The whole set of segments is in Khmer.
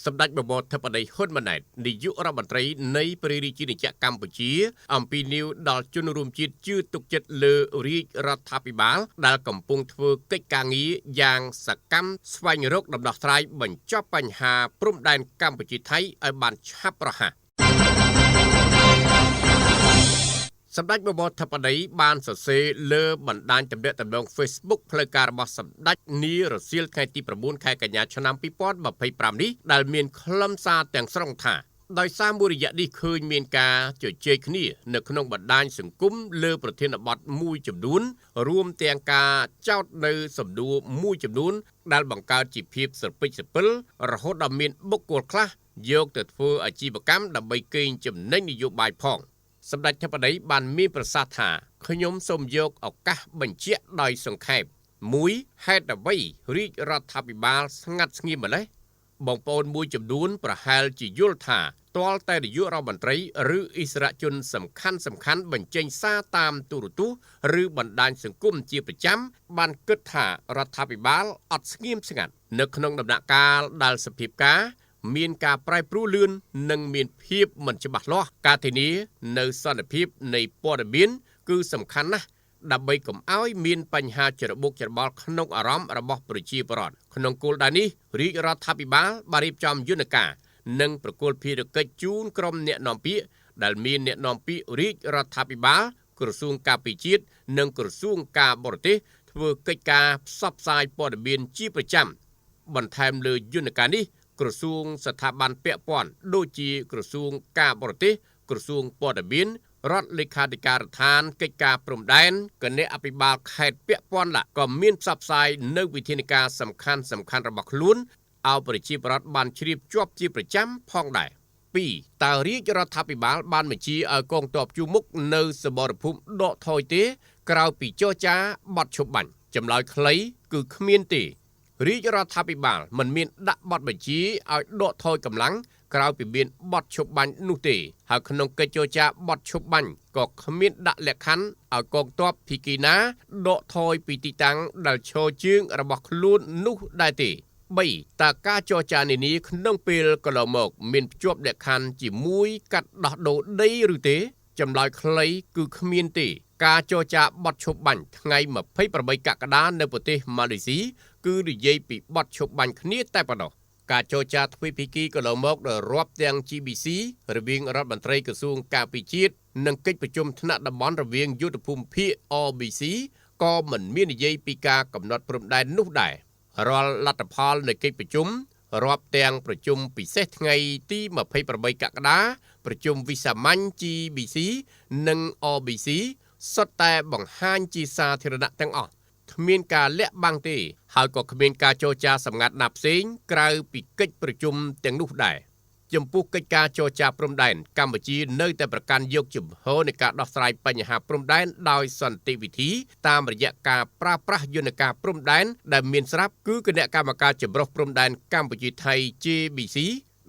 សម្ដេចបបរធិបតីហ៊ុនម៉ាណែតនាយករដ្ឋមន្ត្រីនៃព្រះរាជាណាចក្រកម្ពុជាអំពីនីវដល់ជនរួមជាតិជឿទុកចិត្តលើរាជរដ្ឋាភិបាលដែលកំពុងធ្វើកិច្ចការងារយ៉ាងសកម្មស្វែងរកដំណោះស្រាយបញ្ចប់បញ្ហាព្រំដែនកម្ពុជាថៃឲ្យបានឆាប់រហ័សសម្ដេចបបរធិបតីបានសរសេរលើបណ្ដាញទំនាក់ទំនង Facebook ផ្លូវការរបស់សម្ដេចនារសៀលថ្ងៃទី9ខែកញ្ញាឆ្នាំ2025នេះដែលមានខ្លឹមសារទាំងស្រុងថាដោយសារមួយរយៈនេះឃើញមានការជជែកគ្នានៅក្នុងបណ្ដាញសង្គមលើប្រធានបទមួយចំនួនរួមទាំងការចោទនៅសំណួរមួយចំនួនដែលបង្កើតជាភាពស្រពិចស្រពិលរហូតដល់មានបុគ្គលខ្លះយកទៅធ្វើអាជីវកម្មដើម្បីកេងចំណេញនយោបាយផងសម្ដេចធិបតីបានមានប្រសាសន៍ថាខ្ញុំសូមយកឱកាសបញ្ជាក់ដោយសង្ខេប1ហេតុអ្វីរាជរដ្ឋាភិបាលស្ងាត់ស្ងៀមម្ល៉េះបងប្អូនមួយចំនួនប្រហែលជាយល់ថាទាល់តែនាយករដ្ឋមន្ត្រីឬអិសរាជជនសំខាន់បញ្ចេញសារតាមទូរទស្សន៍ឬបណ្ដាញសង្គមជាប្រចាំបានគិតថារដ្ឋាភិបាលអត់ស្ងៀមស្ងាត់នៅក្នុងដំណាក់កាលដែលសភាពការមានការប្រែប្រួលលឿននិងមានភាពមិនច្បាស់លាស់ការធានានៅសន្តិភាពនៃព័ត៌មានគឺសំខាន់ណាស់ដើម្បីកុំឲ្យមានបញ្ហាច្របូកច្របល់ក្នុងអារម្មណ៍របស់ប្រជាពលរដ្ឋក្នុងគោលដៅនេះរាជរដ្ឋាភិបាលបានរៀបចំយន្តការនិងប្រគល់ភារកិច្ចជូនក្រុមអ្នកនាំពាក្យដែលមានអ្នកនាំពាក្យរាជរដ្ឋាភិបាលក្រសួងការពារជាតិនិងក្រសួងការបរទេសធ្វើកិច្ចការផ្សព្វផ្សាយព័ត៌មានជាប្រចាំបន្ថែមលើយន្តការនេះក្រសួងស្ថាប័នពាក់ព័ន្ធដូចជាក្រសួងការបរទេសក្រសួងព័ត៌មានរដ្ឋលេខាធិការដ្ឋានកិច្ចការព្រំដែនគណៈអភិបាលខេត្តពាក់ព័ន្ធក៏មានផ្សព្វផ្សាយនៅវិធានការសំខាន់របស់ខ្លួនឲ្យប្រជាពលរដ្ឋបានជ្រាបជាប់ជាប្រចាំផងដែរ2តើរាជរដ្ឋាភិបាលបានបញ្ជាឲ្យកងទ័ពជួរមុខនៅសមរភូមិដកថយទេក្រៅពីចរចាបទឈប់បាញ់ចម្លើយខ្លីគឺគ្មានទេរាជរដ្ឋាភិបាលមិនមានដាក់បទបញ្ជាឲ្យដកថយកម្លាំងក្រៅពីមានបទឈប់បាញ់នោះទេហើយក្នុងកិច្ចចរចាបទឈប់បាញ់ក៏គ្មានដាក់លក្ខខណ្ឌឲ្យកងទ័ពភីគីណាដកថយពីទីតាំងដែលឈរជើងរបស់ខ្លួននោះដែរទេ3តើការចរចានានាក្នុងពេលកន្លងមកមានភ្ជាប់លក្ខខណ្ឌជាមួយកាត់ដោះដូរដីឬទេចម្លើយខ្លីគឺគ្មានទេការចរចាបទឈប់បាញ់ថ្ងៃ28កក្កដានៅប្រទេសម៉ាឡេស៊ីគឺនិយាយពីបទឈប់បាញ់គ្នាតែប៉ុណ្ណោះការចរចាទ្វេភាគីកន្លងមកដែលរាប់ទាំង GBC រវាងរដ្ឋមន្ត្រីក្រសួងការពារជាតិនិងកិច្ចប្រជុំថ្នាក់តំបន់រវាងយុទ្ធភូមិភាគ RBC ក៏មិនមាននិយាយពីការកំណត់ព្រំដែននោះដែររាល់លទ្ធផលនៃកិច្ចប្រជុំរាប់ទាំងប្រជុំពិសេសថ្ងៃទី28កក្កដាប្រជុំវិសាមញ្ញ GBC និង RBC សុទ្ធតែបង្ហាញជាសាធារណៈទាំងអស់គ្មានការលាក់បាំងទេហើយក៏គ្មានការចរចាសម្ងាត់ណាផ្សេងក្រៅពីកិច្ចប្រជុំទាំងនោះដែរចំពោះកិច្ចការចរចាព្រំដែនកម្ពុជានៅតែប្រកាន់យកជំហរនៃការដោះស្រាយបញ្ហាព្រំដែនដោយសន្តិវិធីតាមរយៈការប្រើប្រាស់យន្តការព្រំដែនដែលមានស្រាប់គឺគណៈកម្មការចម្រុះព្រំដែនកម្ពុជាថៃ JBC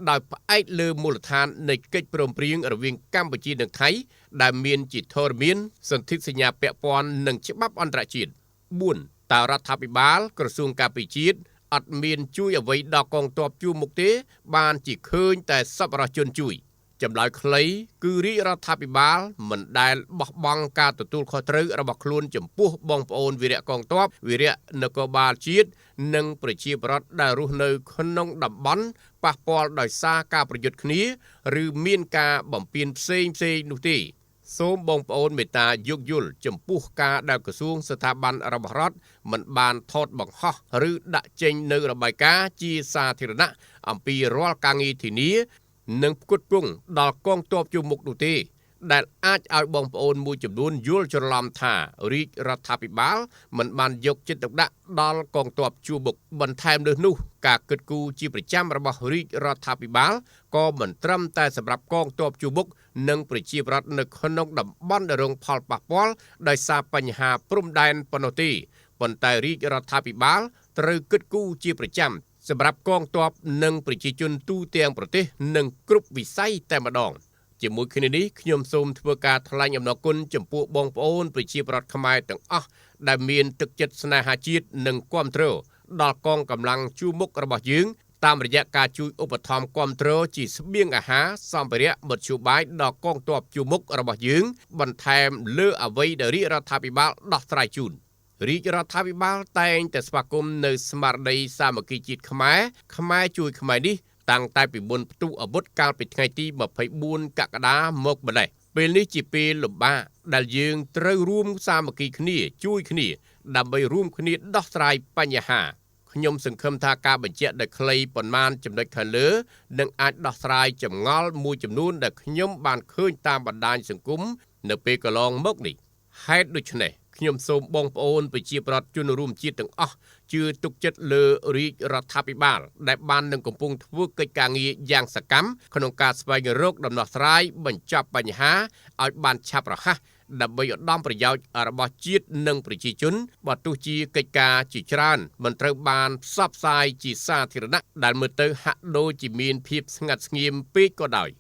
ដោយផ្អែកលើមូលដ្ឋាននៃកិច្ចព្រមព្រៀងរវាងកម្ពុជានិងថៃដែលមានជាធរមានសន្ធិសញ្ញាពាក់ព័ន្ធនឹងច្បាប់អន្តរជាតិ4តើរដ្ឋាភិបាលក្រសួងការពារជាតិអត់មានជួយអ្វីដល់កងទ័ពជួរមុខទេបានជាឃើញតែសប្បុរសជនជួយចម្លើយខ្លីគឺរាជរដ្ឋាភិបាលមិនដែលបោះបង់ការទទួលខុសត្រូវរបស់ខ្លួនចំពោះបងប្អូនវីរៈកងទ័ពវីរៈនគរបាលជាតិនិងប្រជាពលរដ្ឋដែលរស់នៅក្នុងតំបន់ប៉ះពាល់ដោយសារការប្រយុទ្ធគ្នាឬមានការបំពានផ្សេងនោះទេសូមបងប្អូនមេត្តាយោគយល់ចំពោះការដែលក្រសួងស្ថាប័នរបស់រដ្ឋមិនបានថតបង្ហោះឬដាក់ចេញនៅរបាយការណ៍ជាសាធារណៈអំពីរាល់ការងារធានានិងផ្គត់ផ្គង់ដល់កងទ័ពជួរមុខនោះទេដែលអាចឲ្យបងប្អូនមួយចំនួនយល់ច្រឡំថារាជរដ្ឋាភិបាលមិនបានយកចិត្តទុកដាក់ដល់កងទ័ពជួរមុខបន្ថែមលើនោះការគិតគូរជាប្រចាំរបស់រាជរដ្ឋាភិបាលក៏មិនត្រឹមតែសម្រាប់កងទ័ពជួរមុខនិងប្រជាពលរដ្ឋនៅក្នុងតំបន់ដែលរងផលប៉ះពាល់ដោយសារបញ្ហាព្រំដែនប៉ុណ្ណោះទេប៉ុន្តែរាជរដ្ឋាភិបាលត្រូវគិតគូរជាប្រចាំសម្រាប់កងទ័ពនិងប្រជាជនទូទាំងប្រទេសនិងគ្រប់វិស័យតែម្ដងជាមួយគ្នានេះខ្ញុំសូមធ្វើការថ្លែងអំណរគុណចំពោះបងប្អូនប្រជាពលរដ្ឋខ្មែរទាំងអស់ដែលមានទឹកចិត្តស្នេហាជាតិនិងគាំទ្រដល់កងកម្លាំងជួរមុខរបស់យើង តាមរយៈការជួយឧបត្ថម្ភគាំទ្រជាស្បៀងអាហារសម្ភារៈមធ្យោបាយដល់កងទ័ពជួរមុខរបស់យើងបន្ថែមលើអ្វីដែលរាជរដ្ឋាភិបាលដោះស្រាយជូនរាជរដ្ឋាភិបាលតែងតែស្វាគមន៍នៅស្មារតីសាមគ្គីជាតិខ្មែរជួយខ្មែរនេះតាំងតែពីមុនផ្ទុះអាវុធកាលពីថ្ងៃទី24កក្កដាមកម្លេះពេលនេះជាពេលលំបាកដែលយើងត្រូវរួមសាមគ្គីគ្នាជួយគ្នាដើម្បីរួមគ្នាដោះស្រាយបញ្ហាខ្ញុំសង្ឃឹមថាការបញ្ជាក់ដោយខ្លីប៉ុន្មានចំណុចខាងលើនឹងអាចដោះស្រាយចម្ងល់មួយចំនួនដែលខ្ញុំបានឃើញតាមបណ្ដាញសង្គមនៅពេលកន្លងមកនេះហេតុដូច្នេះខ្ញុំសូមបងប្អូនប្រជាប្រដ្ឋជនរួមជាតិទាំងអស់ជឿទុកចិត្តលើរាជរដ្ឋាភិបាលដែលបាននឹងកំពុងធ្វើកិច្ចការងារយ៉ាងសកម្មក្នុងការស្វែងរកដំណោះស្រាយបញ្ចប់បញ្ហាឲ្យបានឆាប់រហ័សដើម្បីឧត្តមប្រយោជន៍របស់ជាតិនិងប្រជាជនបើទោះជាកិច្ចការជាច្រើនមិនត្រូវបានផ្សព្វផ្សាយជាសាធារណៈដែលមើលទៅហាក់ដូចជាមានភាពស្ងាត់ស្ងៀមពេកក៏ដោយ